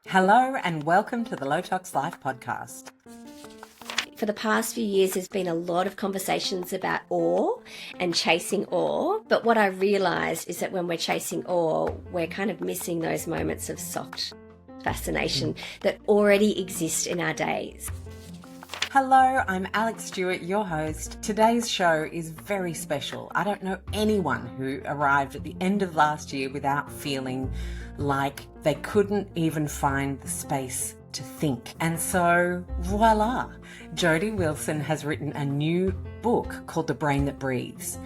Hello and welcome to the Low Tox Life podcast. For the past few years, there's been a lot of conversations about awe and chasing awe. But what I realised is that when we're chasing awe, we're kind of missing those moments of soft fascination that already exist in our days. Hello, I'm Alex Stewart, your host. Today's show is very special. I don't know anyone who arrived at the end of last year without feeling like they couldn't even find the space to think. And so, voila, Jodi Wilson has written a new book called The Brain That Breathes.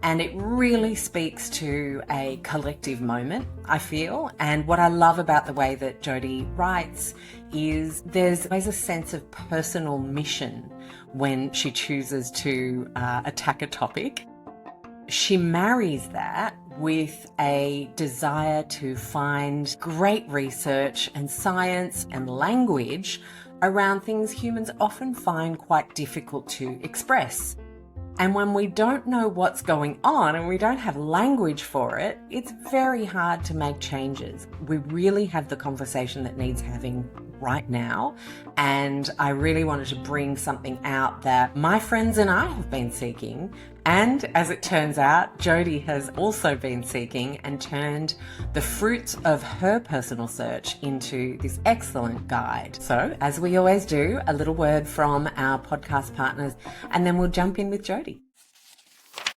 And it really speaks to a collective moment, I feel. And what I love about the way that Jodi writes is there's always a sense of personal mission when she chooses to attack a topic. She marries that with a desire to find great research and science and language around things humans often find quite difficult to express. And when we don't know what's going on and we don't have language for it, it's very hard to make changes. We really have the conversation that needs having right now. And I really wanted to bring something out that my friends and I have been seeking. And as it turns out, Jodi has also been seeking and turned the fruits of her personal search into this excellent guide. So, as we always do, a little word from our podcast partners, and then we'll jump in with Jodi.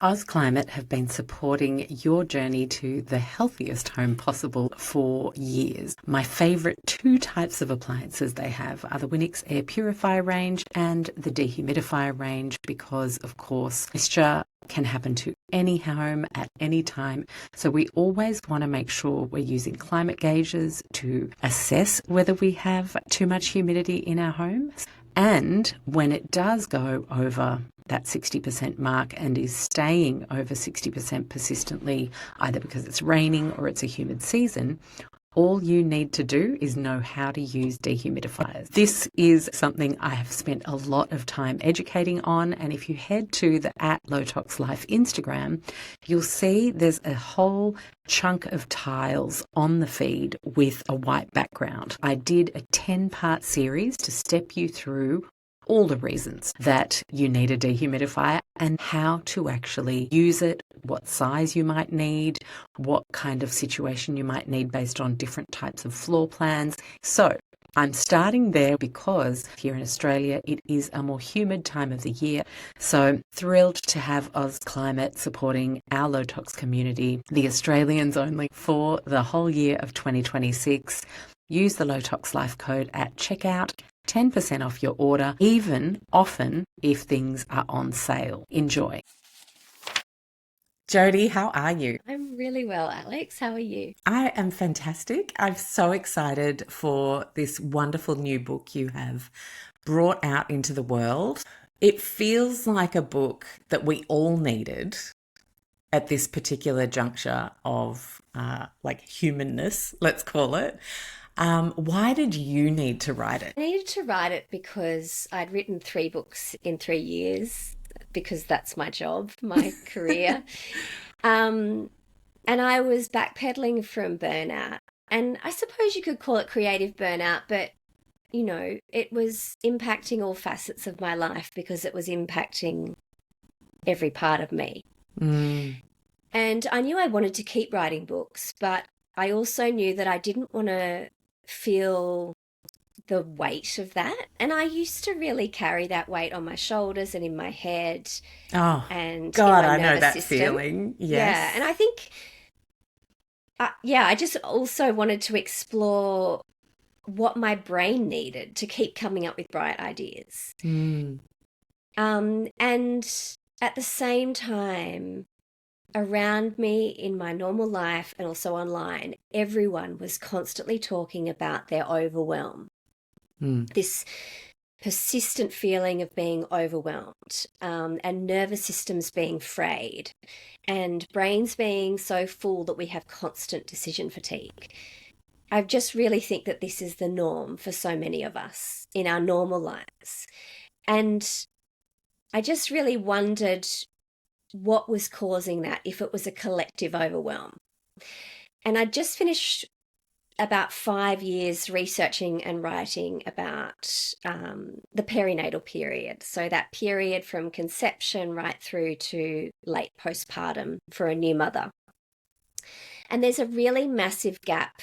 OzClimate have been supporting your journey to the healthiest home possible for years. My favourite two types of appliances they have are the Winix Air Purifier range and the Dehumidifier range because, of course, moisture can happen to any home at any time. So we always want to make sure we're using climate gauges to assess whether we have too much humidity in our homes. And when it does go over that 60% mark and is staying over 60% persistently, either because it's raining or it's a humid season, all you need to do is know how to use dehumidifiers. This is something I have spent a lot of time educating on, and if you head to the @Low Tox Life Instagram, you'll see there's a whole chunk of tiles on the feed with a white background. I did a 10-part series to step you through all the reasons that you need a dehumidifier and how to actually use it, what size you might need, what kind of situation you might need based on different types of floor plans. So I'm starting there because here in Australia, it is a more humid time of the year. So thrilled to have OzClimate supporting our low tox community, the Australians only, for the whole year of 2026. Use the Low Tox Life code at checkout. 10% off your order, even often if things are on sale. Enjoy. Jodi, how are you? I'm really well, Alex. How are you? I am fantastic. I'm so excited for this wonderful new book you have brought out into the world. It feels like a book that we all needed at this particular juncture of humanness, let's call it. Why did you need to write it? I needed to write it because I'd written 3 books in 3 years, because that's my job, my career. And I was backpedaling from burnout. And I suppose you could call it creative burnout, but, you know, it was impacting all facets of my life because it was impacting every part of me. And I knew I wanted to keep writing books, but I also knew that I didn't want to feel the weight of that. And I used to really carry that weight on my shoulders and in my head. Oh, and God, in my I know that system. feeling. Yes. Yeah. And I think, I just also wanted to explore what my brain needed to keep coming up with bright ideas. And at the same time, around me in my normal life and also online, everyone was constantly talking about their overwhelm. This persistent feeling of being overwhelmed, and nervous systems being frayed, and brains being so full that we have constant decision fatigue. I just really think that this is the norm for so many of us in our normal lives. And I just really wondered what was causing that, if it was a collective overwhelm. And I just finished about 5 years researching and writing about the perinatal period. So that period from conception right through to late postpartum for a new mother. And there's a really massive gap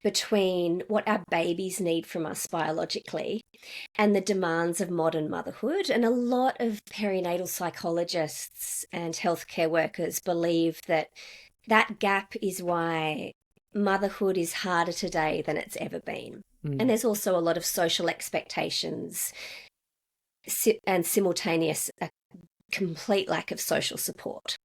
between what our babies need from us biologically and the demands of modern motherhood. And a lot of perinatal psychologists and healthcare workers believe that that gap is why motherhood is harder today than it's ever been. And there's also a lot of social expectations and simultaneous complete lack of social support.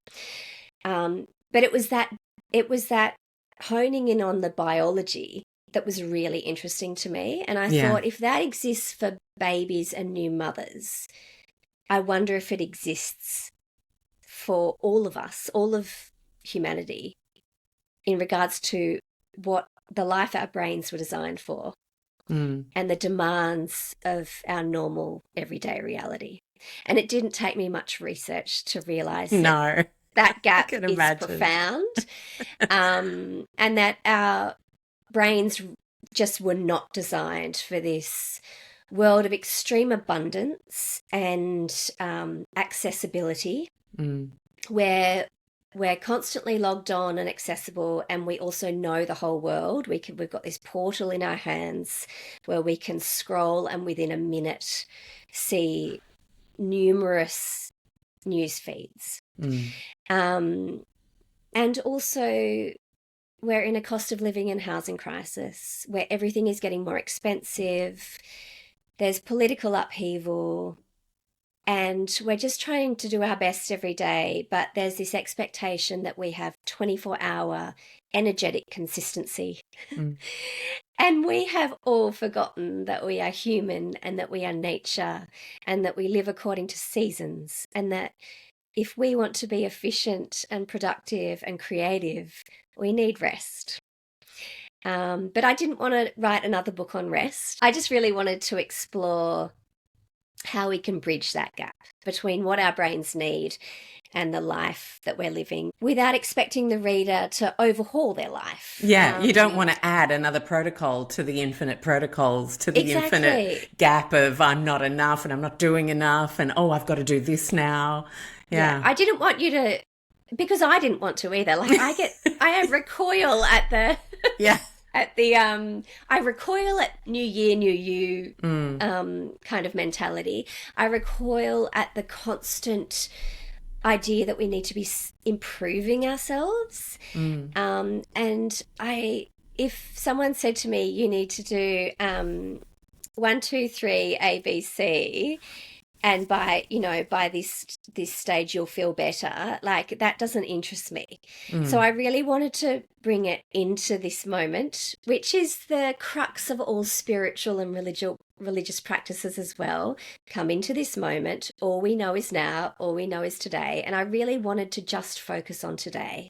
But it was that honing in on the biology that was really interesting to me. And I thought, if that exists for babies and new mothers, I wonder if it exists for all of us, all of humanity, in regards to what the life our brains were designed for and the demands of our normal everyday reality. And it didn't take me much research to realize that gap is profound, and that our brains just were not designed for this world of extreme abundance and accessibility, where we're constantly logged on and accessible, and we also know the whole world. We've got this portal in our hands where we can scroll and within a minute see numerous news feeds. And also we're in a cost of living and housing crisis where everything is getting more expensive. There's political upheaval, and we're just trying to do our best every day. But there's this expectation that we have 24-hour energetic consistency. And we have all forgotten that we are human and that we are nature and that we live according to seasons, and that if we want to be efficient and productive and creative, we need rest. But I didn't want to write another book on rest. I just really wanted to explore how we can bridge that gap between what our brains need and the life that we're living without expecting the reader to overhaul their life. Yeah, you don't want to add another protocol to the infinite protocols, to the infinite gap of I'm not enough and I'm not doing enough and, I've got to do this now. Yeah. I didn't want you to, because I didn't want to either. Like I recoil at the... Yeah. I recoil at new year, new you kind of mentality. I recoil at the constant idea that we need to be improving ourselves. And if someone said to me, you need to do 1, 2, 3, A, B, C, and by this stage you'll feel better, like that doesn't interest me. So I really wanted to bring it into this moment, which is the crux of all spiritual and religious practices as well. Come into this moment. All we know is now, all we know is today. And I really wanted to just focus on today.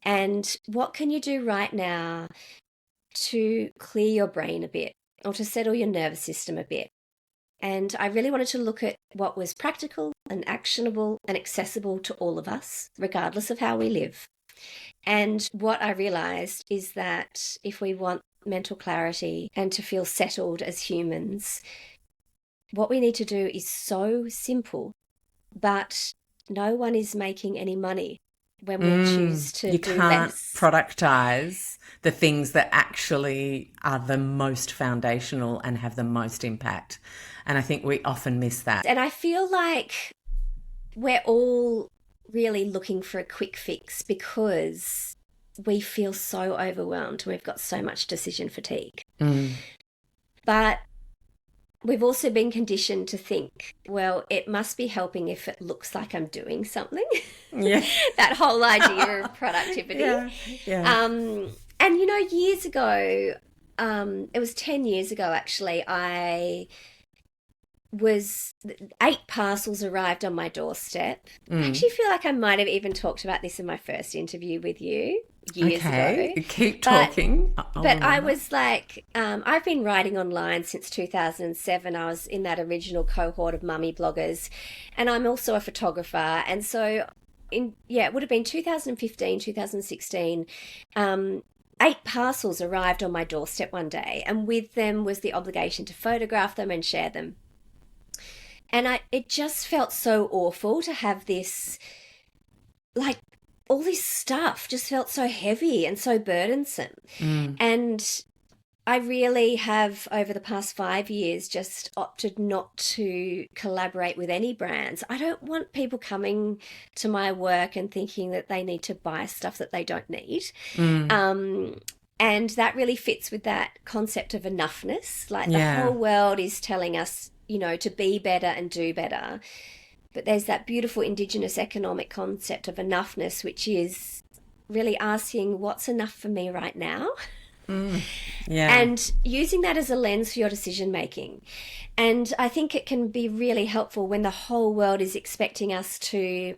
And what can you do right now to clear your brain a bit or to settle your nervous system a bit? And I really wanted to look at what was practical and actionable and accessible to all of us, regardless of how we live. And what I realized is that if we want mental clarity and to feel settled as humans, what we need to do is so simple, but no one is making any money when we choose to do less. You can't productize the things that actually are the most foundational and have the most impact. And I think we often miss that. And I feel like we're all really looking for a quick fix because we feel so overwhelmed. We've got so much decision fatigue. But we've also been conditioned to think, well, it must be helping if it looks like I'm doing something. Yeah. That whole idea of productivity. Yeah. And, years ago, it was 10 years ago, actually, 8 parcels arrived on my doorstep. I actually feel like I might have even talked about this in my first interview with you years ago. Keep talking. But I was like, I've been writing online since 2007. I was in that original cohort of mummy bloggers, and I'm also a photographer. And so, it would have been 2015, 2016. 8 parcels arrived on my doorstep one day, and with them was the obligation to photograph them and share them. And it just felt so awful to have this, like, all this stuff just felt so heavy and so burdensome. And I really have, over the past 5 years, just opted not to collaborate with any brands. I don't want people coming to my work and thinking that they need to buy stuff that they don't need. And that really fits with that concept of enoughness. Like, the whole world is telling us, to be better and do better. But there's that beautiful Indigenous economic concept of enoughness, which is really asking, what's enough for me right now? And using that as a lens for your decision making. And I think it can be really helpful when the whole world is expecting us to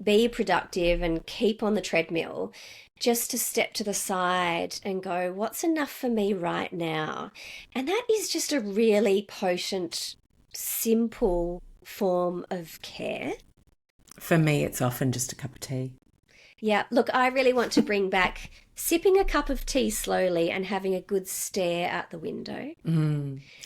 be productive and keep on the treadmill, just to step to the side and go, what's enough for me right now? And that is just a really potent, simple form of care. For me, it's often just a cup of tea. Yeah, look, I really want to bring back sipping a cup of tea slowly and having a good stare out the window.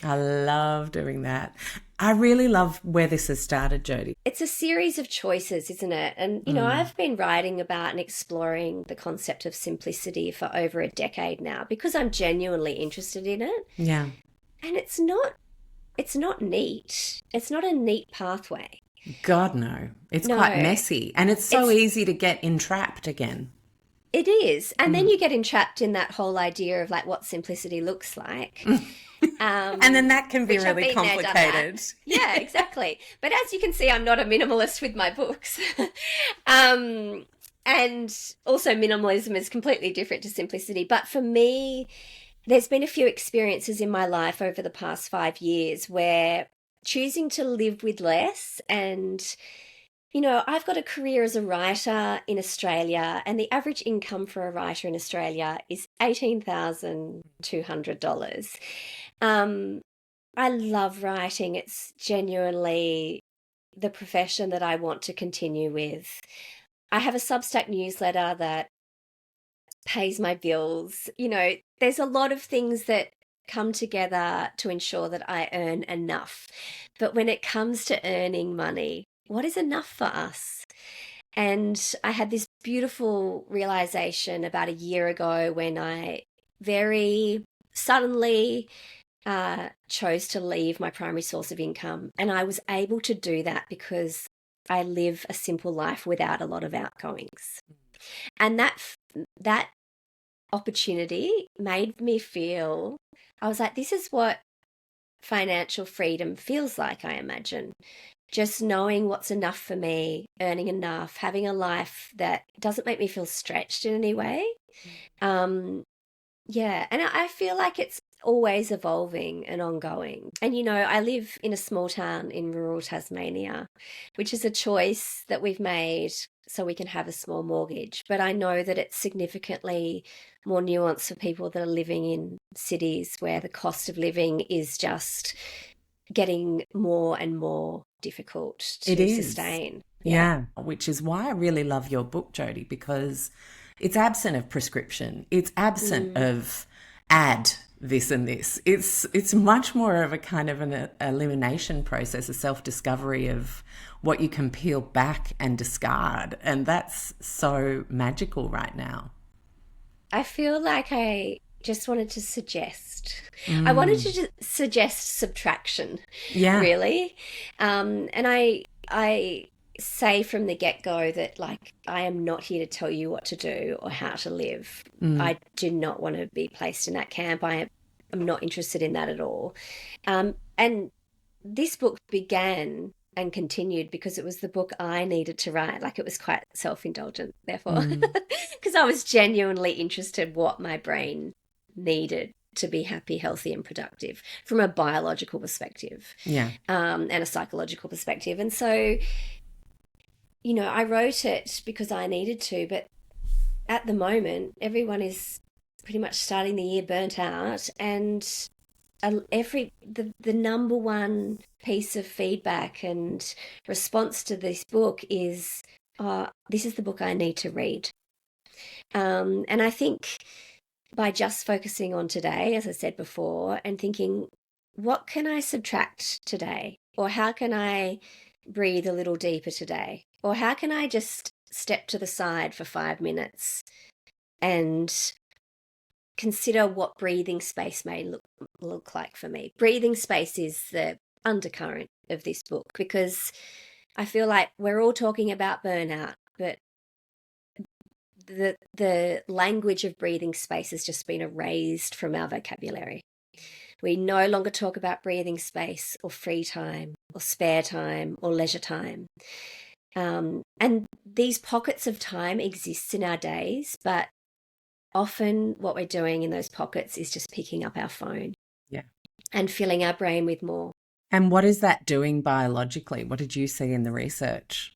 I love doing that. I really love where this has started, Jodi. It's a series of choices, isn't it? And, I've been writing about and exploring the concept of simplicity for over a decade now because I'm genuinely interested in it. Yeah. And it's not neat. It's not a neat pathway. God, no. It's quite messy. And it's so easy to get entrapped again. It is. And then you get entrapped in that whole idea of, like, what simplicity looks like. And then that can be really complicated. Yeah, exactly. But as you can see, I'm not a minimalist with my books. And also minimalism is completely different to simplicity. But for me, there's been a few experiences in my life over the past 5 years where choosing to live with less and, I've got a career as a writer in Australia, and the average income for a writer in Australia is $18,200. I love writing. It's genuinely the profession that I want to continue with. I have a Substack newsletter that pays my bills. There's a lot of things that come together to ensure that I earn enough. But when it comes to earning money, what is enough for us? And I had this beautiful realization about a year ago when I very suddenly chose to leave my primary source of income. And I was able to do that because I live a simple life without a lot of outgoings. And that opportunity made me feel, I was like, this is what financial freedom feels like, I imagine. Just knowing what's enough for me, earning enough, having a life that doesn't make me feel stretched in any way. And I feel like it's always evolving and ongoing. And, I live in a small town in rural Tasmania, which is a choice that we've made so we can have a small mortgage. But I know that it's significantly more nuanced for people that are living in cities where the cost of living is just getting more and more difficult to sustain. Yeah, which is why I really love your book, Jodi, because it's absent of prescription. It's absent of add this and this. It's much more of a kind of an elimination process, a self-discovery of what you can peel back and discard. And that's so magical right now. I feel like I just wanted to suggest. I wanted to suggest subtraction, really. And I say from the get-go that, like, I am not here to tell you what to do or how to live. I do not want to be placed in that camp. I'm not interested in that at all. And this book began and continued because it was the book I needed to write. Like, it was quite self-indulgent, therefore, because I was genuinely interested what my brain needed to be happy, healthy, and productive from a biological perspective, and a psychological perspective. And so, I wrote it because I needed to, but at the moment, everyone is pretty much starting the year burnt out, and the number one piece of feedback and response to this book is, this is the book I need to read. And I think by just focusing on today, as I said before, and thinking, what can I subtract today? Or how can I breathe a little deeper today? Or how can I just step to the side for 5 minutes and consider what breathing space may look like for me? Breathing space is the undercurrent of this book, because I feel like we're all talking about burnout, but the language of breathing space has just been erased from our vocabulary. We no longer talk about breathing space or free time or spare time or leisure time. And these pockets of time exist in our days, but often what we're doing in those pockets is just picking up our phone, Yeah. and filling our brain with more. And what is that doing biologically? What did you see in the research?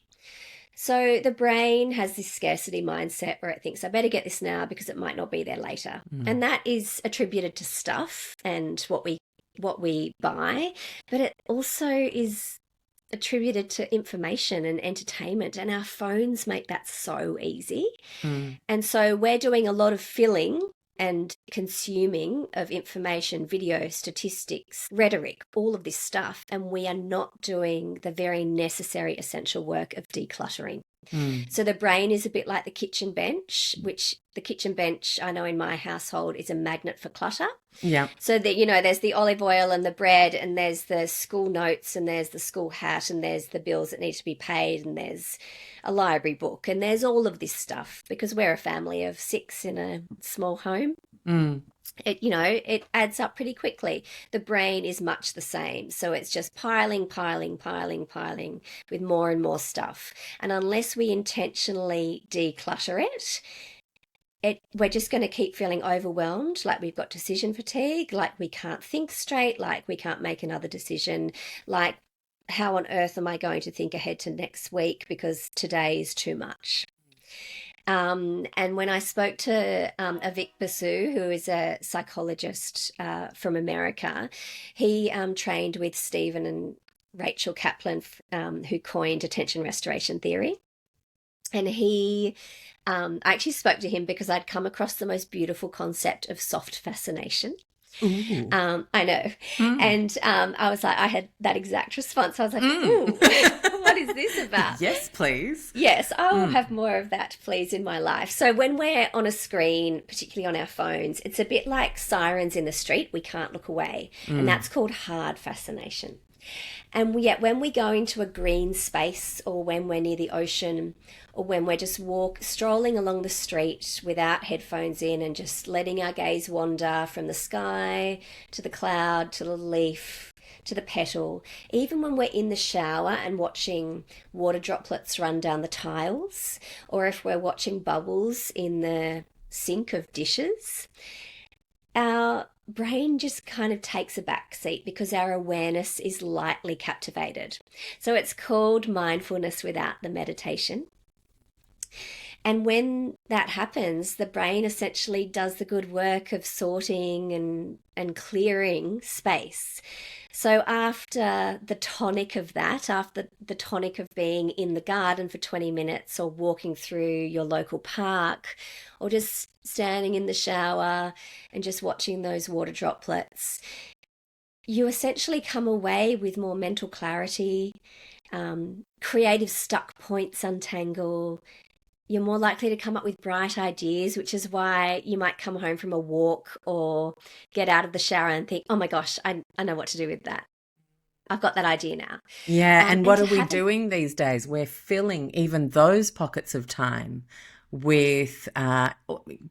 So the brain has this scarcity mindset where it thinks, I better get this now because it might not be there later. And that is attributed to stuff and what we buy, but it also is attributed to information and entertainment, and our phones make that so easy. And so we're doing a lot of filling and consuming of information, video, statistics, rhetoric, all of this stuff, and we are not doing the very necessary essential work of decluttering. So the brain is a bit like the kitchen bench, which the kitchen bench, I know in my household, is a magnet for clutter. Yeah. So that, there's the olive oil and the bread, and there's the school notes, and there's the school hat, and there's the bills that need to be paid, and there's a library book, and there's all of this stuff, because we're a family of 6 in a small home. It adds up pretty quickly. The brain is much the same. So it's just piling with more and more stuff. And unless we intentionally declutter we're just going to keep feeling overwhelmed, like we've got decision fatigue, like we can't think straight, like we can't make another decision, like how on earth am I going to think ahead to next week because today is too much. And when I spoke to Avik Basu, who is a psychologist from America, he trained with Stephen and Rachel Kaplan, who coined attention restoration theory. And I actually spoke to him because I'd come across the most beautiful concept of soft fascination. I know. And I was like, I had that exact response. I was like, ooh, what is this about? Yes, please. Yes, I will have more of that, please, in my life. So when we're on a screen, particularly on our phones, it's a bit like sirens in the street. We can't look away. And that's called hard fascination. And yet when we go into a green space, or when we're near the ocean, or when we're just strolling along the street without headphones in and just letting our gaze wander from the sky to the cloud to the leaf to the petal, even when we're in the shower and watching water droplets run down the tiles, or if we're watching bubbles in the sink of dishes, our brain just kind of takes a back seat because our awareness is lightly captivated. So it's called mindfulness without the meditation. And when that happens, the brain essentially does the good work of sorting and clearing space. So after the tonic of that, after the tonic of being in the garden for 20 minutes, or walking through your local park, or just standing in the shower and just watching those water droplets, you essentially come away with more mental clarity, creative stuck points untangle. You're more likely to come up with bright ideas, which is why you might come home from a walk or get out of the shower and think, oh my gosh, I know what to do with that. I've got that idea now. Yeah, and what are we doing these days? We're filling even those pockets of time with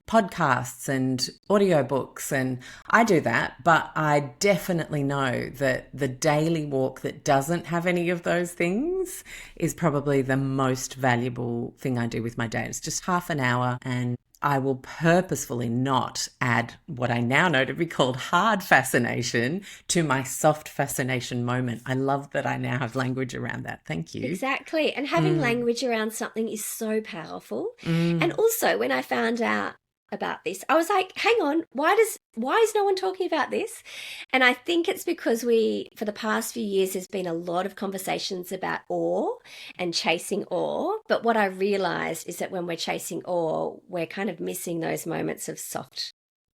podcasts and audiobooks, and I do that, but I definitely know that the daily walk that doesn't have any of those things is probably the most valuable thing I do with my day. It's just half an hour, and I will purposefully not add what I now know to be called hard fascination to my soft fascination moment. I love that I now have language around that. Thank you. Exactly. And having language around something is so powerful. And also, when I found out about this, I was like, hang on, why is no one talking about this? And I think it's because for the past few years, there's been a lot of conversations about awe and chasing awe. But what I realized is that when we're chasing awe, we're kind of missing those moments of soft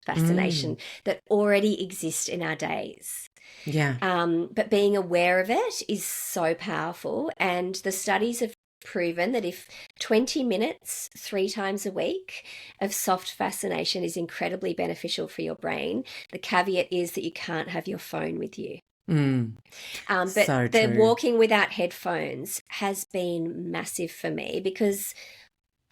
fascination that already exist in our days. Yeah. But being aware of it is so powerful. And the studies have proven that if 20 minutes 3 times a week of soft fascination is incredibly beneficial for your brain, the caveat is that you can't have your phone with you. But So the true. walking without headphones has been massive for me, because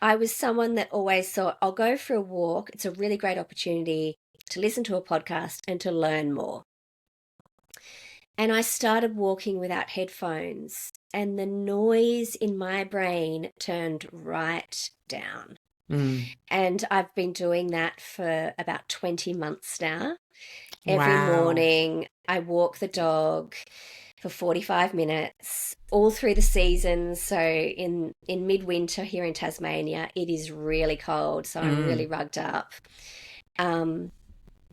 I was someone that always thought, I'll go for a walk. It's a really great opportunity to listen to a podcast and to learn more. And I started walking without headphones, and the noise in my brain turned right down. And I've been doing that for about 20 months now. Every morning, I walk the dog for 45 minutes all through the seasons. So in midwinter here in Tasmania, it is really cold, so I'm really rugged up.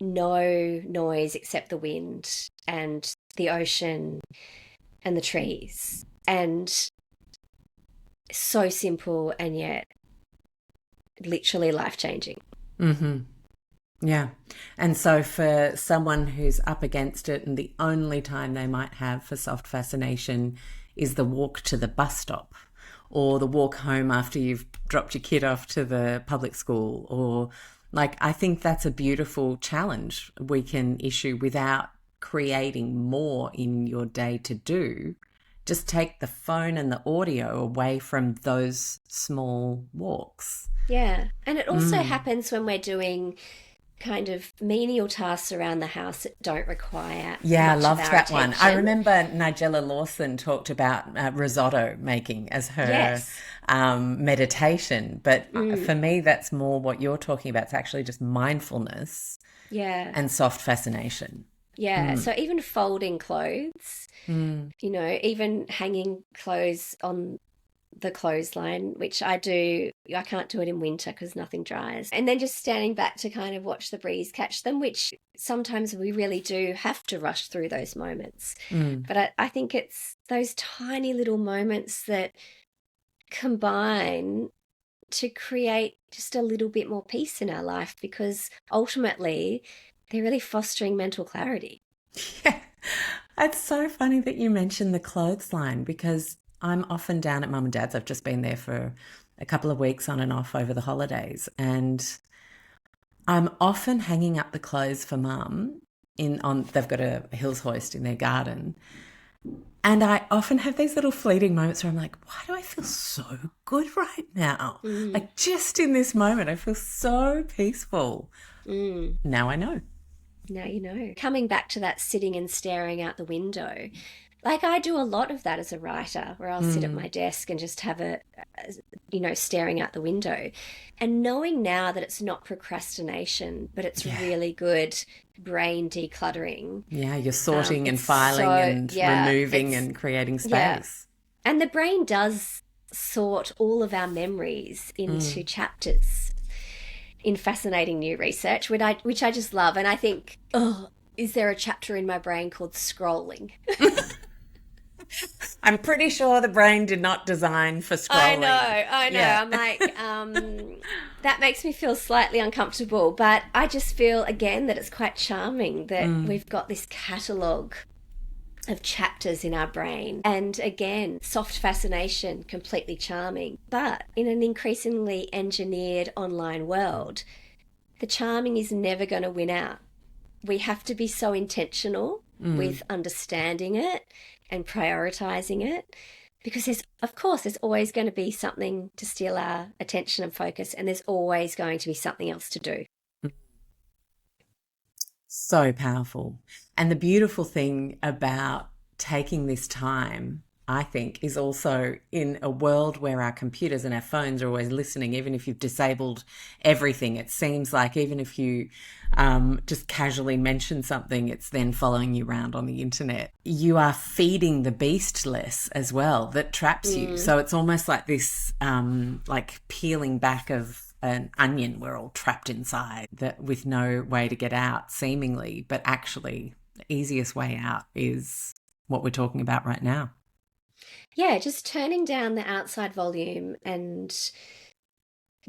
No noise except the wind and the ocean and the trees. And so simple, and yet literally life-changing. Yeah. And so for someone who's up against it and the only time they might have for soft fascination is the walk to the bus stop, or the walk home after you've dropped your kid off to the public school, or I think that's a beautiful challenge we can issue without creating more in your day to do. Just take the phone and the audio away from those small walks. Yeah. And it also happens when we're doing kind of menial tasks around the house that don't require I much loved of our that one. attention. I remember Nigella Lawson talked about risotto making as her meditation, but for me that's more what you're talking about. It's actually just mindfulness and soft fascination. So even folding clothes, even hanging clothes on the clothesline, which I do. I can't do it in winter because nothing dries. And then just standing back to kind of watch the breeze catch them, which sometimes we really do have to rush through those moments. But I think it's those tiny little moments that combine to create just a little bit more peace in our life, because ultimately they're really fostering mental clarity. Yeah. It's so funny that you mentioned the clothesline, because I'm often down at Mum and Dad's. I've just been there for a couple of weeks on and off over the holidays, and I'm often hanging up the clothes for Mum they've got a hills hoist in their garden. And I often have these little fleeting moments where I'm like, why do I feel so good right now? Like just in this moment, I feel so peaceful. Now I know. Now you know. Coming back to that sitting and staring out the window, I do a lot of that as a writer, where I'll sit at my desk and just have staring out the window. And knowing now that it's not procrastination, but it's really good brain decluttering. Yeah, you're sorting and filing and removing and creating space. Yeah. And the brain does sort all of our memories into chapters in fascinating new research, which I just love. And I think, is there a chapter in my brain called scrolling? I'm pretty sure the brain did not design for scrolling. I know. Yeah. I'm like, that makes me feel slightly uncomfortable. But I just feel, again, that it's quite charming that we've got this catalogue of chapters in our brain. And again, soft fascination, completely charming. But in an increasingly engineered online world, the charming is never going to win out. We have to be so intentional with understanding it and prioritizing it, because there's always going to be something to steal our attention and focus, and there's always going to be something else to do. So powerful. And the beautiful thing about taking this time, I think, is also in a world where our computers and our phones are always listening. Even if you've disabled everything, it seems like even if you just casually mention something, it's then following you around on the internet. You are feeding the beast less as well, that traps you. So it's almost like this like peeling back of an onion. We're all trapped inside that with no way to get out, seemingly, but actually the easiest way out is what we're talking about right now. Yeah, just turning down the outside volume and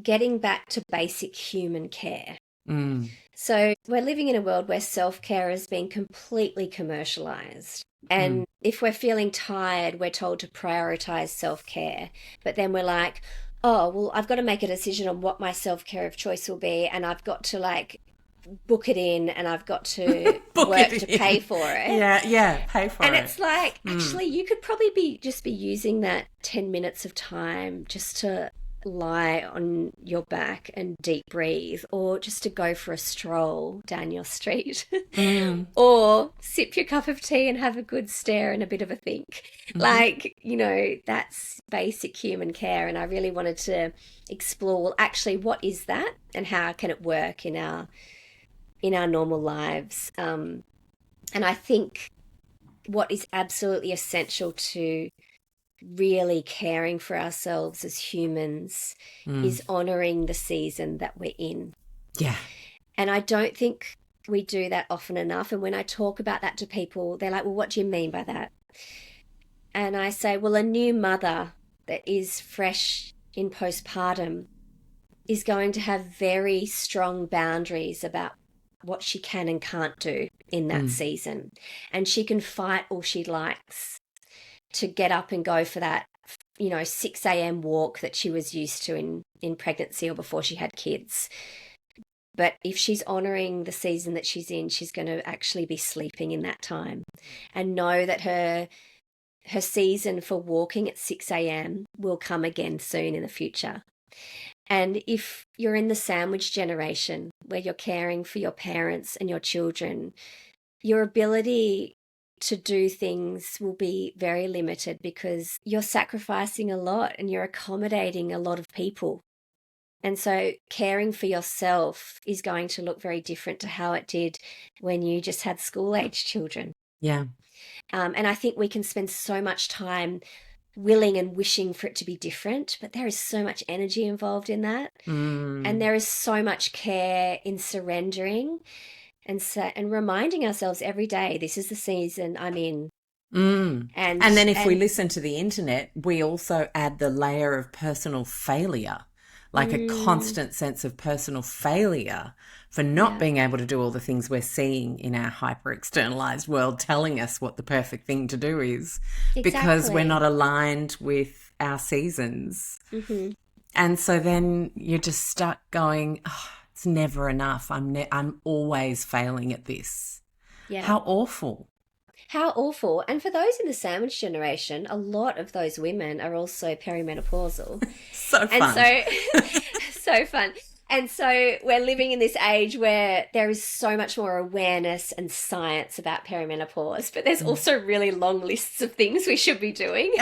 getting back to basic human care. Mm. So we're living in a world where self-care has been completely commercialized. And if we're feeling tired, we're told to prioritize self-care. But then we're like, oh, well, I've got to make a decision on what my self-care of choice will be. And I've got to like book it in and I've got to Book work it to in. pay for it. Yeah, pay for And it. it's like, actually, you could probably just be using that 10 minutes of time just to lie on your back and deep breathe, or just to go for a stroll down your street, or sip your cup of tea and have a good stare and a bit of a think. Like, you know, that's basic human care. And I really wanted to explore, well, actually, what is that and how can it work in our normal lives? And I think what is absolutely essential to really caring for ourselves as humans is honoring the season that we're in. Yeah. And I don't think we do that often enough. And when I talk about that to people, they're like, well, what do you mean by that? And I say, well, a new mother that is fresh in postpartum is going to have very strong boundaries about what she can and can't do in that season. And she can fight all she likes to get up and go for that, 6 a.m. walk that she was used to in pregnancy or before she had kids. But if she's honouring the season that she's in, she's going to actually be sleeping in that time, and know that her season for walking at 6 a.m. will come again soon in the future. And if you're in the sandwich generation where you're caring for your parents and your children, your ability to do things will be very limited because you're sacrificing a lot and you're accommodating a lot of people. And so caring for yourself is going to look very different to how it did when you just had school-age children. Yeah. And I think we can spend so much time willing and wishing for it to be different, but there is so much energy involved in that. And there is so much care in surrendering and reminding ourselves every day, this is the season I'm in. And then if we listen to the internet, we also add the layer of personal failure, like a constant sense of personal failure for not being able to do all the things we're seeing in our hyper-externalized world telling us what the perfect thing to do is, because we're not aligned with our seasons. And so then you're just stuck going, oh, it's never enough. I'm always failing at this. Yeah. How awful. How awful. And for those in the sandwich generation, a lot of those women are also perimenopausal. So fun. And so fun. And so we're living in this age where there is so much more awareness and science about perimenopause, but there's also really long lists of things we should be doing.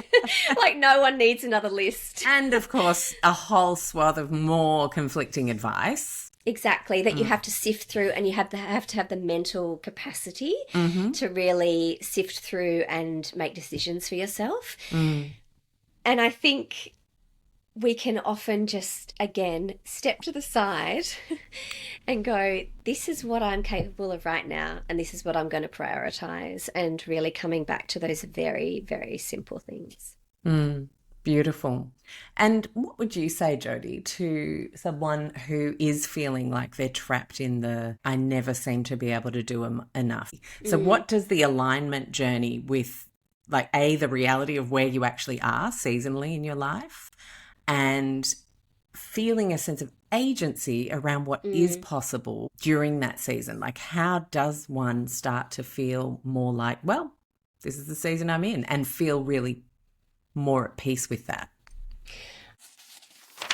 Like no one needs another list. And of course, a whole swath of more conflicting advice. Exactly, that you have to sift through, and you have to have the mental capacity to really sift through and make decisions for yourself. And I think we can often just, again, step to the side and go, this is what I'm capable of right now, and this is what I'm going to prioritize, and really coming back to those very, very simple things. Beautiful. And what would you say, Jodi, to someone who is feeling like they're trapped in the I never seem to be able to do enough? So what does the alignment journey with, like, the reality of where you actually are seasonally in your life, and feeling a sense of agency around what is possible during that season? Like, how does one start to feel more like, well, this is the season I'm in, and feel really more at peace with that?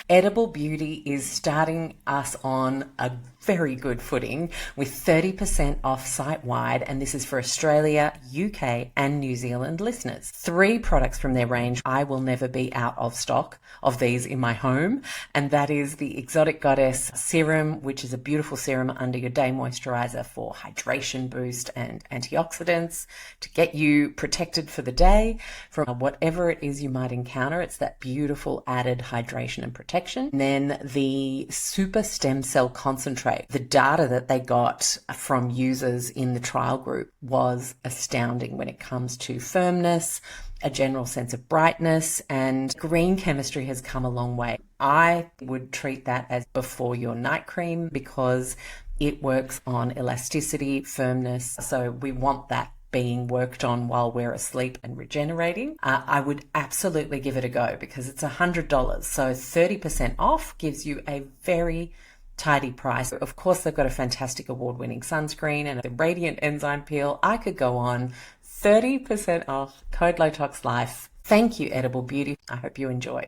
Edible Beauty is starting us on a very good footing with 30% off site-wide, and this is for Australia, UK and New Zealand listeners. 3 products from their range. I will never be out of stock of these in my home, and that is the Exotic Goddess Serum, which is a beautiful serum under your day moisturizer for hydration boost and antioxidants to get you protected for the day from whatever it is you might encounter. It's that beautiful added hydration and protection. And then the Super Stem Cell Concentrate. The data that they got from users in the trial group was astounding when it comes to firmness, a general sense of brightness, and green chemistry has come a long way. I would treat that as before your night cream because It works on elasticity, firmness. So we want that being worked on while we're asleep and regenerating. I would absolutely give it a go because it's $100. So 30% off gives you a very tidy price. Of course, they've got a fantastic award-winning sunscreen and a radiant enzyme peel. I could go on. 30% off, code Low Tox Life. Thank you, Edible Beauty. I hope you enjoy.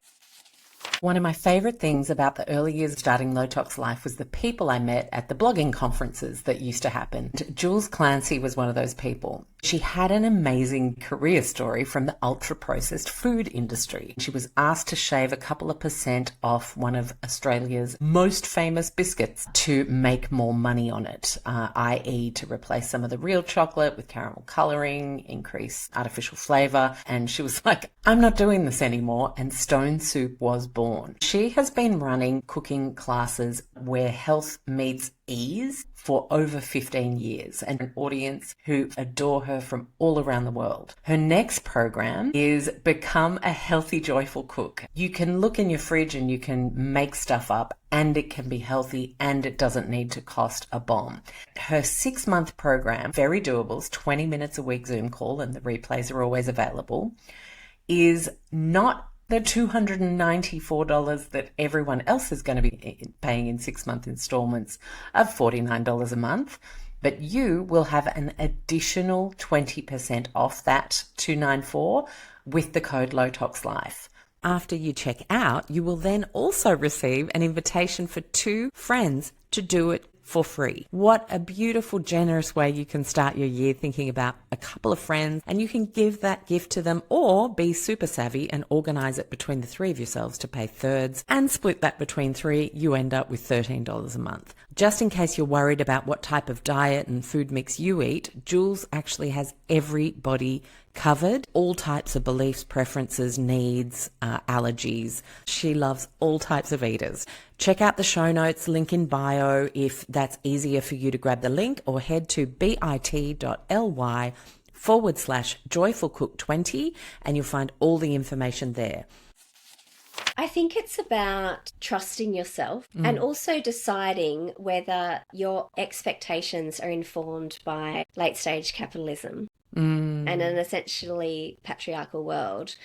One of my favorite things about the early years of starting Low Tox Life was the people I met at the blogging conferences that used to happen. Jules Clancy was one of those people. She had an amazing career story from the ultra-processed food industry. She was asked to shave a couple of percent off one of Australia's most famous biscuits to make more money on it, i.e. to replace some of the real chocolate with caramel colouring, increase artificial flavour. And she was like, I'm not doing this anymore. And Stone Soup was born. She has been running cooking classes where health meets ease for over 15 years and an audience who adore her from all around the world. Her next program is Become a Healthy, Joyful Cook. You can look in your fridge and you can make stuff up and it can be healthy and it doesn't need to cost a bomb. Her 6-month program, very doable, it's 20 minutes a week Zoom call and the replays are always available, is not the $294 that everyone else is going to be paying in 6-month installments of $49 a month, but you will have an additional 20% off that $294 with the code Low Tox Life. After you check out, you will then also receive an invitation for 2 friends to do it for free. What a beautiful, generous way you can start your year, thinking about a couple of friends, and you can give that gift to them or be super savvy and organize it between the 3 of yourselves to pay thirds and split that between 3. You end up with $13 a month. Just in case you're worried about what type of diet and food mix you eat, Jules actually has everybody covered, all types of beliefs, preferences, needs, allergies. She loves all types of eaters. Check out the show notes, link in bio if that's easier for you to grab the link, or head to bit.ly/joyfulcook20 and you'll find all the information there. I think it's about trusting yourself and also deciding whether your expectations are informed by late stage capitalism and an essentially patriarchal world,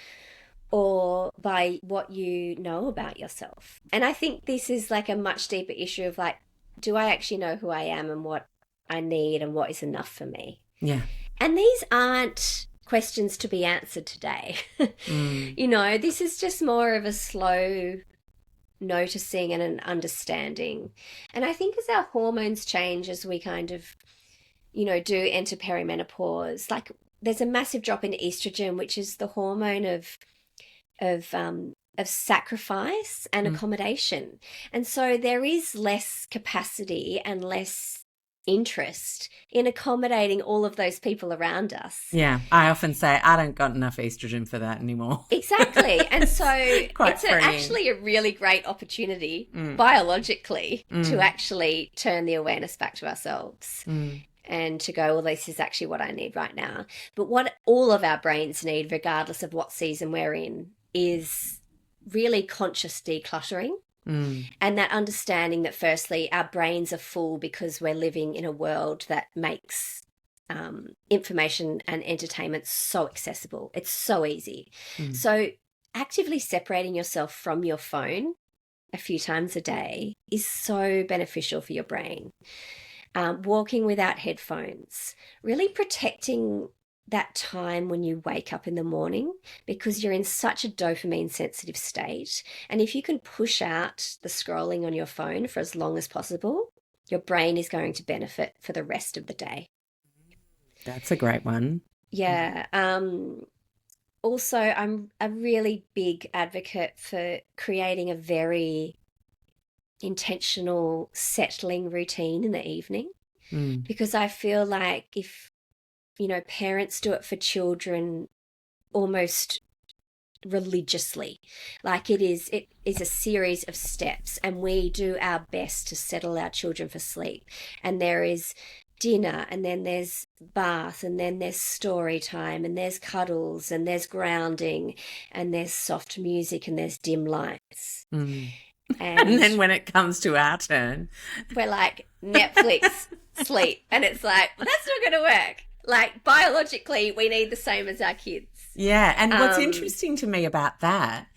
or by what you know about yourself. And I think this is like a much deeper issue of like, do I actually know who I am and what I need and what is enough for me? Yeah. And these aren't questions to be answered today. You know, this is just more of a slow noticing and an understanding. And I think as our hormones change, as we kind of, you know, do enter perimenopause, like there's a massive drop in estrogen, which is the hormone of sacrifice and accommodation. And so there is less capacity and less interest in accommodating all of those people around us. Yeah, I often say I don't got enough estrogen for that anymore. Exactly. And so it's freeing. actually a really great opportunity biologically to actually turn the awareness back to ourselves. And to go, well, this is actually what I need right now. But what all of our brains need, regardless of what season we're in, is really conscious decluttering. And that understanding that firstly, our brains are full because we're living in a world that makes information and entertainment so accessible. It's so easy. So actively separating yourself from your phone a few times a day is so beneficial for your brain. Walking without headphones, really protecting that time when you wake up in the morning, because you're in such a dopamine sensitive state. And if you can push out the scrolling on your phone for as long as possible, your brain is going to benefit for the rest of the day. That's a great one. Yeah. Also, I'm a really big advocate for creating a very intentional settling routine in the evening, because I feel like if, you know, parents do it for children almost religiously, like it is a series of steps, and we do our best to settle our children for sleep. And there is dinner, and then there's bath, and then there's story time, and there's cuddles, and there's grounding, and there's soft music, and there's dim lights. And And then when it comes to our turn, we're like, Netflix, sleep. And it's like, well, that's not going to work. Like, biologically, we need the same as our kids. yeah. And what's interesting to me about that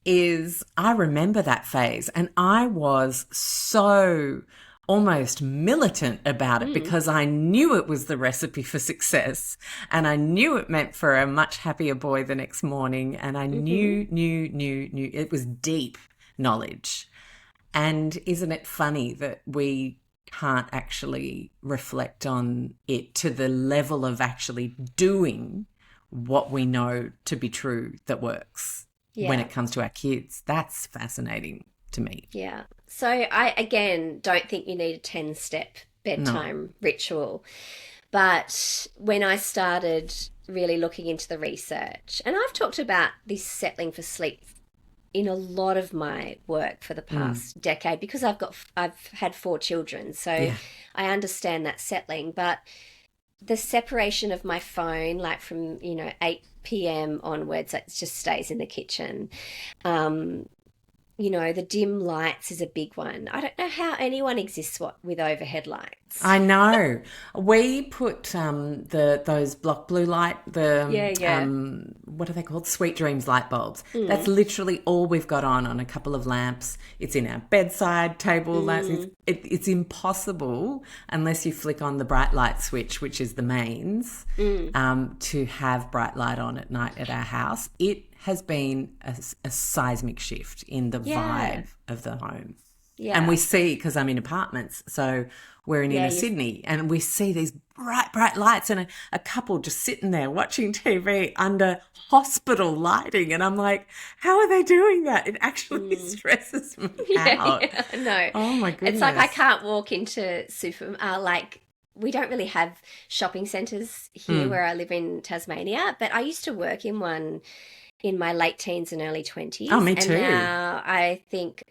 is I remember that phase, and I was so almost militant about it because I knew it was the recipe for success, and I knew it meant for a much happier boy the next morning, and I knew it was deep knowledge. And isn't it funny that we can't actually reflect on it to the level of actually doing what we know to be true that works when it comes to our kids? That's fascinating to me. Yeah. So I, again, don't think you need a 10-step bedtime ritual. But when I started really looking into the research, and I've talked about this settling for sleep in a lot of my work for the past decade, because I've had 4 children, so I understand that settling. But the separation of my phone, like from 8 p.m. onwards, it just stays in the kitchen. The dim lights is a big one. I don't know how anyone exists with overhead lights. I know. We put those block blue light, what are they called? Sweet Dreams light bulbs. That's literally all we've got on a couple of lamps. It's in our bedside table lamps. It's impossible unless you flick on the bright light switch, which is the mains, to have bright light on at night at our house. It has been a seismic shift in the vibe of the home. Yeah. And we see, because I'm in apartments, so we're in inner Sydney, and we see these bright lights and a couple just sitting there watching TV under hospital lighting. And I'm like, how are they doing that? It actually stresses me out. Yeah, no. Oh, my goodness. It's like I can't walk into we don't really have shopping centres here where I live in Tasmania, but I used to work in one in my late teens and early 20s. Oh, me too. And now I think,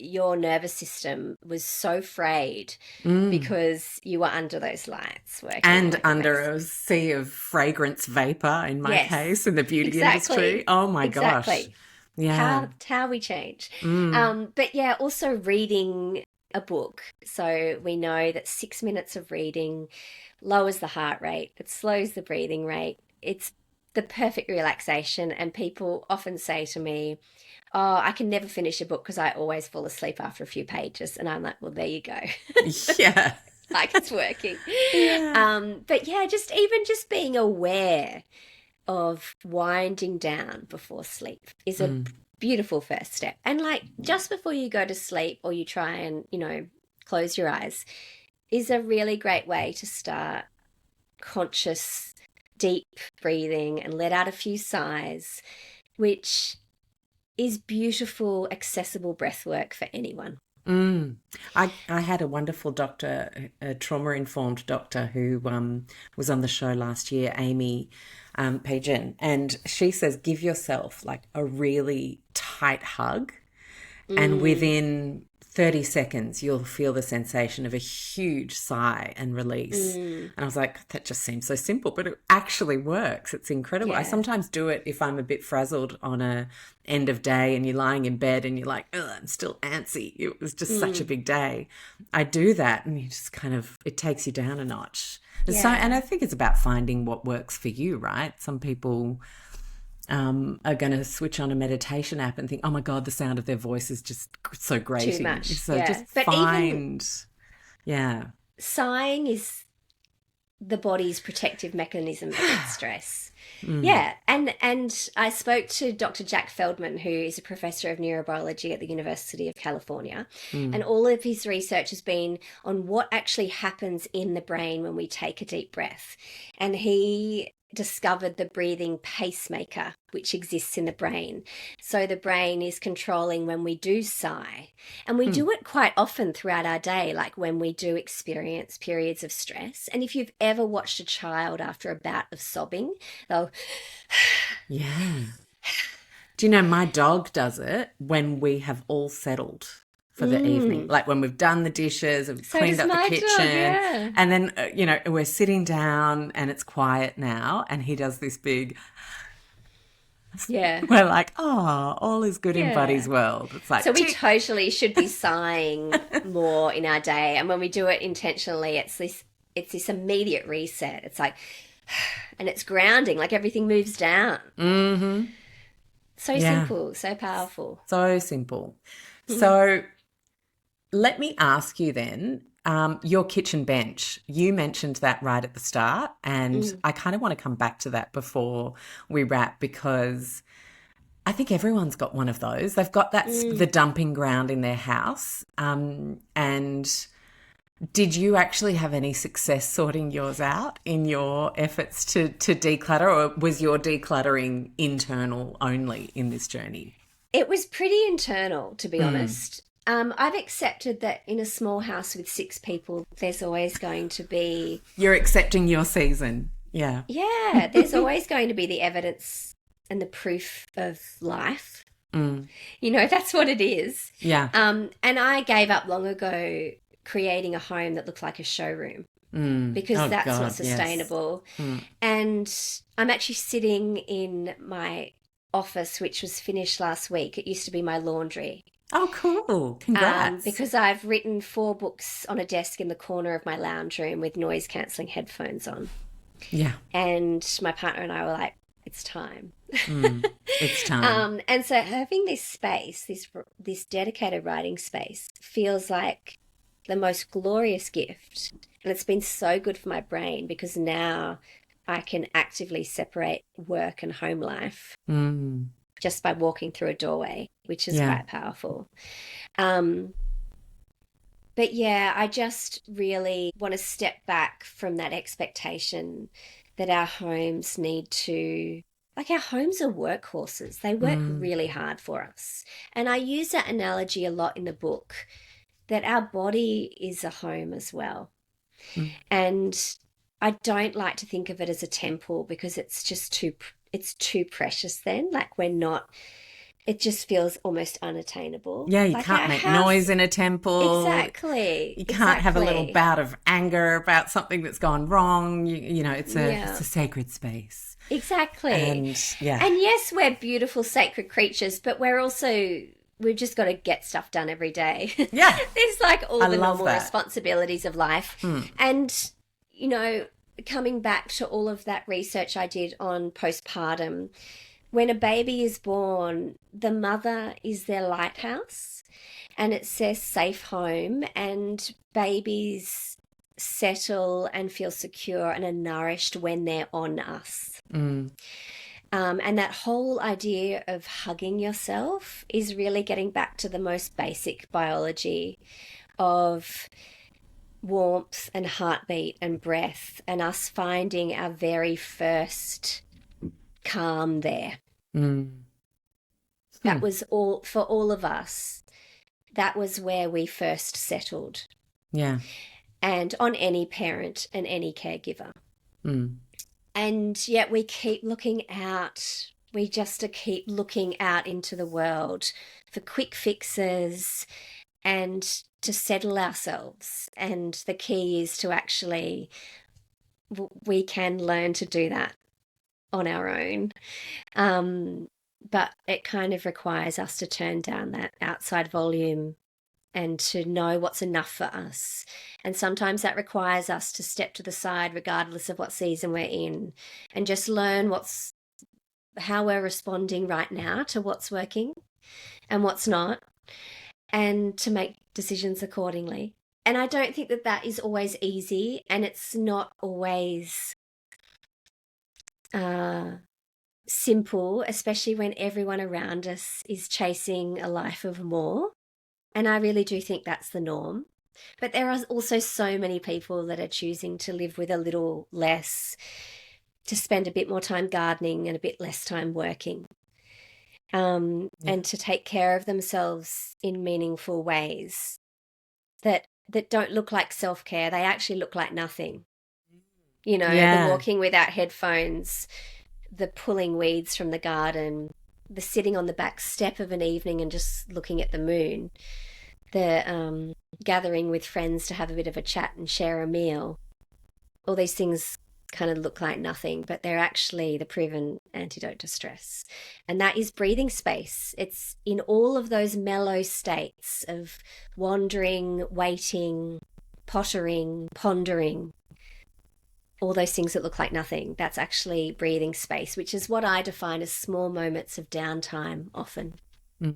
your nervous system was so frayed because you were under those lights working. And under a sea of fragrance vapour, in my case, in the beauty industry. Oh, my gosh. Yeah. How we change. But yeah, also reading a book. So we know that 6 minutes of reading lowers the heart rate. It slows the breathing rate. It's the perfect relaxation. And people often say to me, I can never finish a book because I always fall asleep after a few pages. And I'm like, well, there you go. Yeah. Like, it's working. Yeah. But yeah, just being aware of winding down before sleep is a beautiful first step. And like, just before you go to sleep, or you try and, close your eyes, is a really great way to start conscious, deep breathing and let out a few sighs, which is beautiful, accessible breath work for anyone. I had a wonderful doctor, a trauma-informed doctor, who was on the show last year, Amy Pagan, and she says, give yourself like a really tight hug, and within 30 seconds, you'll feel the sensation of a huge sigh and release. And I was like, that just seems so simple, but it actually works. It's incredible. I sometimes do it if I'm a bit frazzled on a end of day and you're lying in bed and you're like, oh, I'm still antsy. It was just such a big day. I do that and you just it takes you down a notch. And I think it's about finding what works for you, right? Some people are going to switch on a meditation app and think, oh my God, the sound of their voice is just so grating. Too much. So just find, sighing is the body's protective mechanism against stress. Yeah. And I spoke to Dr. Jack Feldman, who is a professor of neurobiology at the University of California. And all of his research has been on what actually happens in the brain when we take a deep breath. And he discovered the breathing pacemaker, which exists in the brain. So the brain is controlling when we do sigh. And we do it quite often throughout our day, like when we do experience periods of stress. And if you've ever watched a child after a bout of sobbing, they'll... Yeah. Do you know, my dog does it when we have all settled for the evening, like when we've done the dishes and cleaned up the kitchen, and then we're sitting down and it's quiet now, and he does this big Yeah. We're like, oh, all is good in Buddy's Yeah. world. It's like, So we tick. totally should be sighing more in our day. And when we do it intentionally, it's this immediate reset. It's like and it's grounding, like everything moves down. Mm-hmm. So Yeah, simple, so powerful. so simple. So let me ask you then, your kitchen bench, you mentioned that right at the start, and Mm, I kind of want to come back to that before we wrap because I think everyone's got one of those. They've got the mm. dumping ground in their house. And did you actually have any success sorting yours out in your efforts to declutter, or was your decluttering internal only in this journey? It was pretty internal, to be Mm. honest. I've accepted that in a small house with 6 people, there's always going to be, You're accepting your season. Yeah. yeah, there's always going to be the evidence and the proof of life. Mm. That's what it is. Yeah. And I gave up long ago creating a home that looked like a showroom Mm. because Oh that's not God, yes. sustainable. Mm. And I'm actually sitting in my office, which was finished last week. It used to be my laundry. Oh, cool. Congrats. Because I've written 4 books on a desk in the corner of my lounge room with noise cancelling headphones on. Yeah. And my partner and I were like, it's time. Mm. It's time. And so having this space, this dedicated writing space, feels like the most glorious gift. And it's been so good for my brain because now I can actively separate work and home life Mm. just by walking through a doorway, which is Yeah. quite powerful. Um, but yeah, I just really want to step back from that expectation that our homes need to, like, our homes are workhorses. They work Mm. really hard for us. And I use that analogy a lot in the book that our body is a home as well. Mm. And I don't like to think of it as a temple because it's too precious then. Like we're not, it just feels almost unattainable. Yeah, you Like can't our make house, noise in a temple. exactly, You can't have a little exactly. bout of anger about something that's gone wrong. It's Yeah, a sacred space. exactly. And yeah. And yes, we're beautiful, sacred creatures, but we've just got to get stuff done every day. Yeah. There's like all I the love normal that. responsibilities of life. Mm. And, coming back to all of that research I did on postpartum, when a baby is born, the mother is their lighthouse and it's their safe home, and babies settle and feel secure and are nourished when they're on us. Mm. And that whole idea of hugging yourself is really getting back to the most basic biology of warmth and heartbeat and breath, and us finding our very first calm there. Mm. That was all for all of us. That was where we first settled, Yeah. and on any parent and any caregiver. Mm. And yet we keep looking out. We just keep looking out into the world for quick fixes and to settle ourselves. And the key is to actually, we can learn to do that on our own. But it kind of requires us to turn down that outside volume and to know what's enough for us. And sometimes that requires us to step to the side, regardless of what season we're in, and just learn how we're responding right now to what's working and what's not, and to make decisions accordingly. And I don't think that is always easy, and it's not always simple, especially when everyone around us is chasing a life of more. And I really do think that's the norm. But there are also so many people that are choosing to live with a little less, to spend a bit more time gardening and a bit less time working, and to take care of themselves in meaningful ways that don't look like self-care. They actually look like nothing. The Yeah. walking without headphones, the pulling weeds from the garden, the sitting on the back step of an evening and just looking at the moon, the gathering with friends to have a bit of a chat and share a meal. All these things kind of look like nothing, but they're actually the proven antidote to stress. And that is breathing space. It's in all of those mellow states of wandering, waiting, pottering, pondering, all those things that look like nothing. That's actually breathing space, which is what I define as small moments of downtime often. Mm.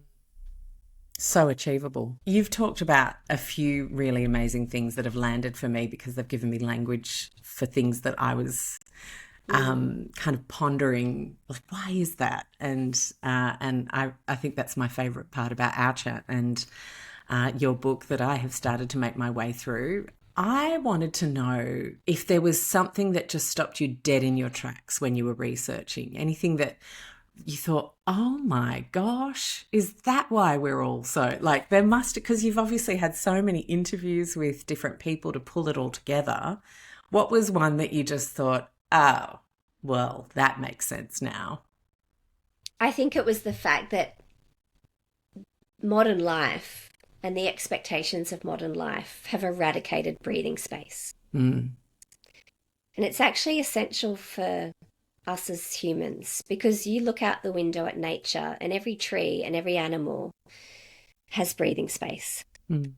So achievable. You've talked about a few really amazing things that have landed for me because they've given me language for things that I was kind of pondering, like, why is that? And I think that's my favourite part about our chat and your book that I have started to make my way through. I wanted to know if there was something that just stopped you dead in your tracks when you were researching, anything that you thought, oh my gosh, is that why we're all so, like, there must, because you've obviously had so many interviews with different people to pull it all together. What was one that you just thought, oh, well, that makes sense now? I think it was the fact that modern life and the expectations of modern life have eradicated breathing space. Mm. And it's actually essential for us as humans, because you look out the window at nature and every tree and every animal has breathing space. Mm.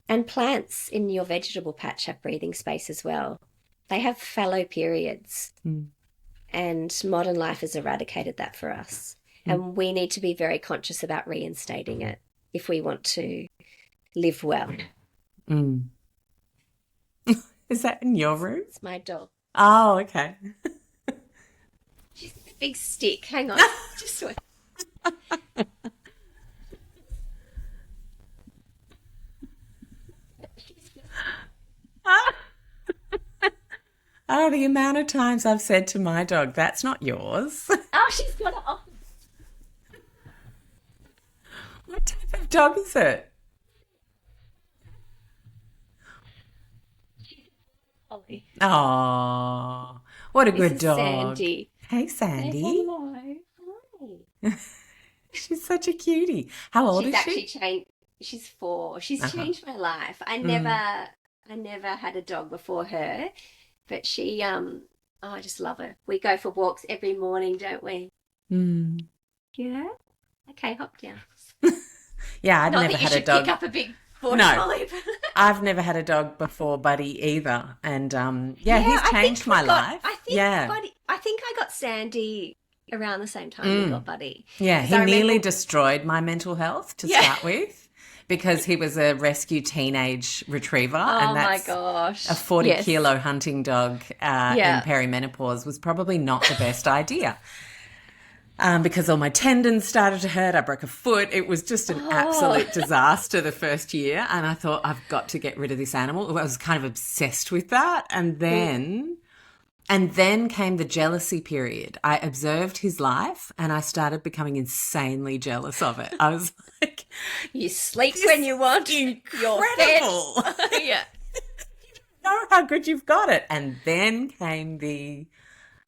And plants in your vegetable patch have breathing space as well. They have fallow periods. Mm. And modern life has eradicated that for us. And we need to be very conscious about reinstating it if we want to live well. Mm. Is that in your room? It's my dog. Oh, okay. She's a big stick. Hang on. Just wait. Oh, the amount of times I've said to my dog, that's not yours. Oh, she's got it off. What type of dog is it? Ollie. Oh, what a This good is dog. Sandy. Hey, Say Sandy. hello. Hi. She's such a cutie. How old She's is actually she? changed. She's 4. She's Uh-huh. changed my life. I never had a dog before her, but she oh, I just love her. We go for walks every morning, don't we? Mm. Yeah. Okay, hop down. Yeah, I've Not never that you had a should dog. pick up a big border No. collie. I've never had a dog before Buddy either. And yeah, he's I changed think my we got, life. I think Yeah. Buddy, I think I got Sandy around the same time we got Buddy. Yeah, Because he I nearly remember, destroyed my mental health to Yeah. start with because he was a rescue teenage retriever, oh and my that's gosh. a 40 Yes. kilo hunting dog in Yeah. perimenopause was probably not the best idea. Because all my tendons started to hurt. I broke a foot. It was just an Oh. absolute disaster the first year. And I thought, I've got to get rid of this animal. I was kind of obsessed with that. And then came the jealousy period. I observed his life and I started becoming insanely jealous of it. I was like, You sleep this when you want. is You're incredible. fed. Yeah. Know how good you've got it. And then came the,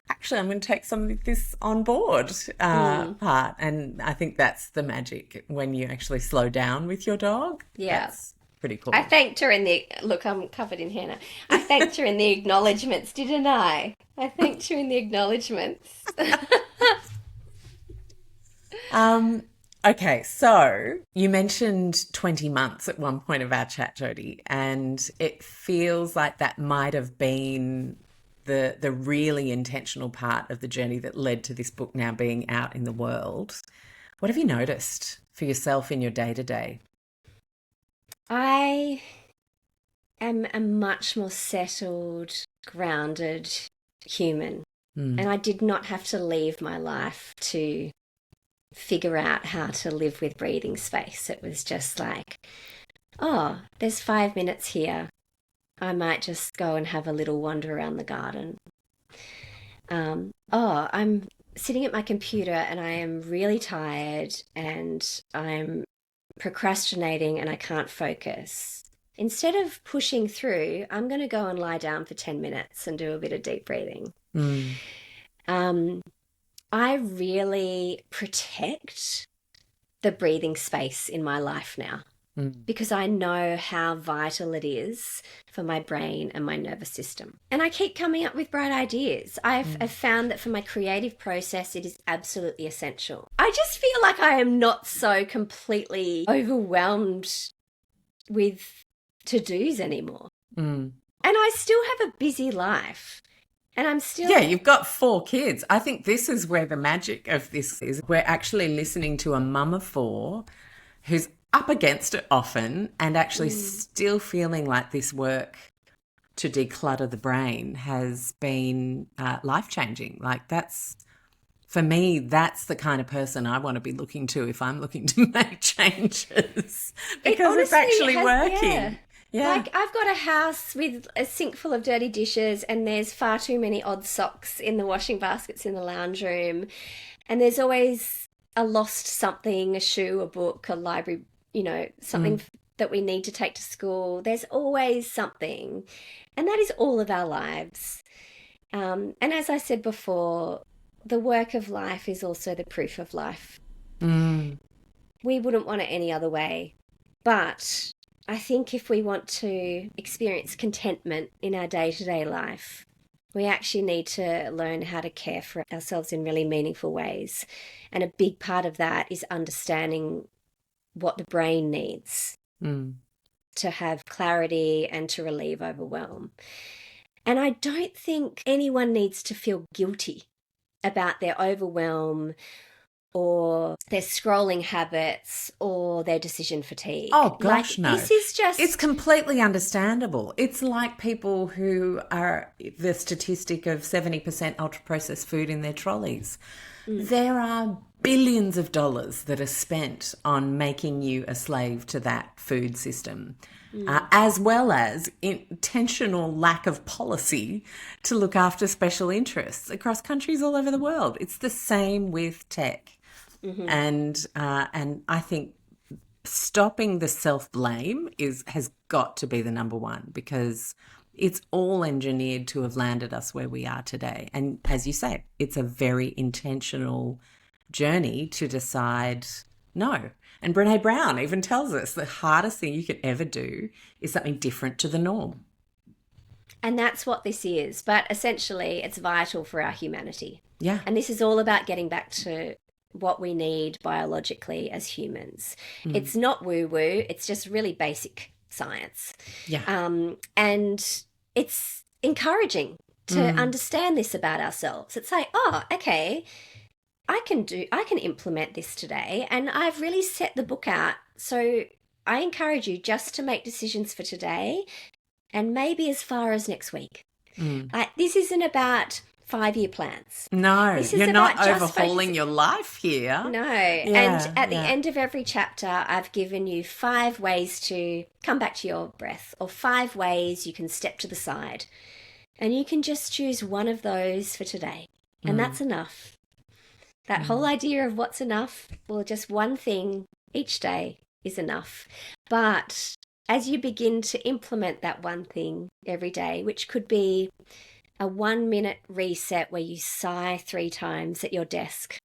actually, I'm going to take some of this on board part. And I think that's the magic when you actually slow down with your dog. Yeah. That's pretty cool. I thanked her in the look. I'm covered in henna. I thanked her in the acknowledgements, didn't I? I thanked her in the acknowledgements. Okay, so you mentioned 20 months at one point of our chat, Jodi, and it feels like that might have been the really intentional part of the journey that led to this book now being out in the world. What have you noticed for yourself in your day-to-day? I am a much more settled, grounded human, and I did not have to leave my life to figure out how to live with breathing space. It was just like, oh, there's 5 minutes here. I might just go and have a little wander around the garden. Oh, I'm sitting at my computer and I am really tired and I'm procrastinating and I can't focus. Instead of pushing through, I'm going to go and lie down for 10 minutes and do a bit of deep breathing. I really protect the breathing space in my life now. because I know how vital it is for my brain and my nervous system. And I keep coming up with bright ideas. I've found that for my creative process, it is absolutely essential. I just feel like I am not so completely overwhelmed with to-dos anymore. And I still have a busy life. And I'm still... Yeah, you've got 4 kids. I think this is where the magic of this is. We're actually listening to a mum of 4 who's up against it often and actually still feeling like this work to declutter the brain has been life-changing. Like that's, for me, that's the kind of person I want to be looking to if I'm looking to make changes because it's actually working. Yeah. Like I've got a house with a sink full of dirty dishes and there's far too many odd socks in the washing baskets in the lounge room. And there's always a lost something, a shoe, a book, a library, something that we need to take to school. There's always something. And that is all of our lives. And as I said before, the work of life is also the proof of life. We wouldn't want it any other way. But I think if we want to experience contentment in our day-to-day life, we actually need to learn how to care for ourselves in really meaningful ways. And a big part of that is understanding what the brain needs to have clarity and to relieve overwhelm. And I don't think anyone needs to feel guilty about their overwhelm or their scrolling habits or their decision fatigue. Oh, gosh, no. This is just... It's completely understandable. It's like people who are the statistic of 70% ultra-processed food in their trolleys. There are billions of dollars that are spent on making you a slave to that food system, as well as intentional lack of policy to look after special interests across countries all over the world. It's the same with tech. And I think stopping the self-blame has got to be the number one, because it's all engineered to have landed us where we are today. And as you say, it's a very intentional journey to decide no. And Brené Brown even tells us the hardest thing you could ever do is something different to the norm. And that's what this is. But essentially, it's vital for our humanity. Yeah. And this is all about getting back to what we need biologically as humans. It's not woo-woo. It's just really basic science. Yeah. And it's encouraging to understand this about ourselves. It's like, oh, okay, I can implement this today, and I've really set the book out. So I encourage you just to make decisions for today and maybe as far as next week. Like, this isn't about 5-year plans. No, you're not overhauling your life here. No. And at the end of every chapter, I've given you 5 ways to come back to your breath, or 5 ways you can step to the side. And you can just choose one of those for today. And that's enough. That whole idea of what's enough, well, just one thing each day is enough. But as you begin to implement that one thing every day, which could be a 1-minute reset where you sigh 3 times at your desk,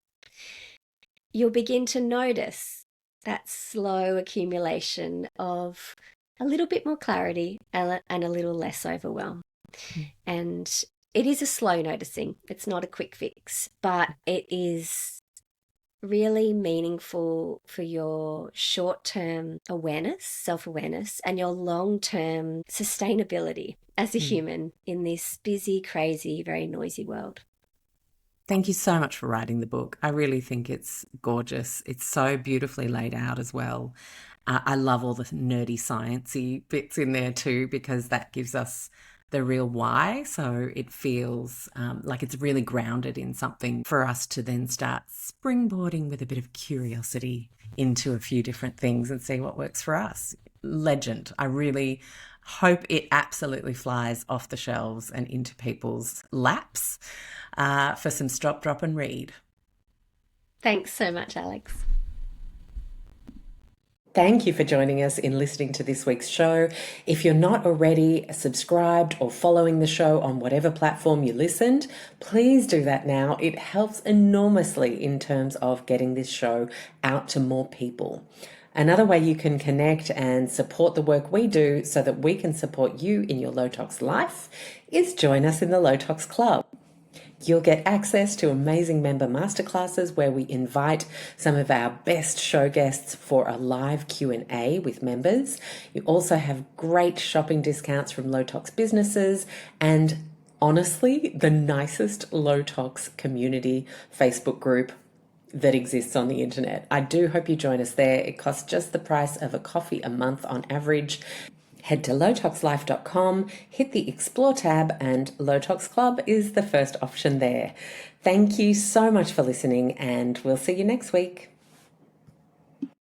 you'll begin to notice that slow accumulation of a little bit more clarity and a little less overwhelm. And it is a slow noticing. It's not a quick fix, but it is really meaningful for your short-term awareness, self-awareness, and your long-term sustainability as a human in this busy, crazy, very noisy world. Thank you so much for writing the book. I really think it's gorgeous. It's so beautifully laid out as well. I love all the nerdy sciencey bits in there too, because that gives us the real why. So it feels like it's really grounded in something for us to then start springboarding with a bit of curiosity into a few different things and see what works for us. Legend. I really hope it absolutely flies off the shelves and into people's laps for some stop, drop and read. Thanks so much, Alex. Thank you for joining us in listening to this week's show. If you're not already subscribed or following the show on whatever platform you listened, please do that now. It helps enormously in terms of getting this show out to more people. Another way you can connect and support the work we do so that we can support you in your low tox life is join us in the Low Tox Club. You'll get access to amazing member masterclasses where we invite some of our best show guests for a live Q&A with members. You also have great shopping discounts from low tox businesses and honestly, the nicest low tox community Facebook group that exists on the internet. I do hope you join us there. It costs just the price of a coffee a month on average. Head to lowtoxlife.com, hit the Explore tab, and Low Tox Club is the first option there. Thank you so much for listening, and we'll see you next week.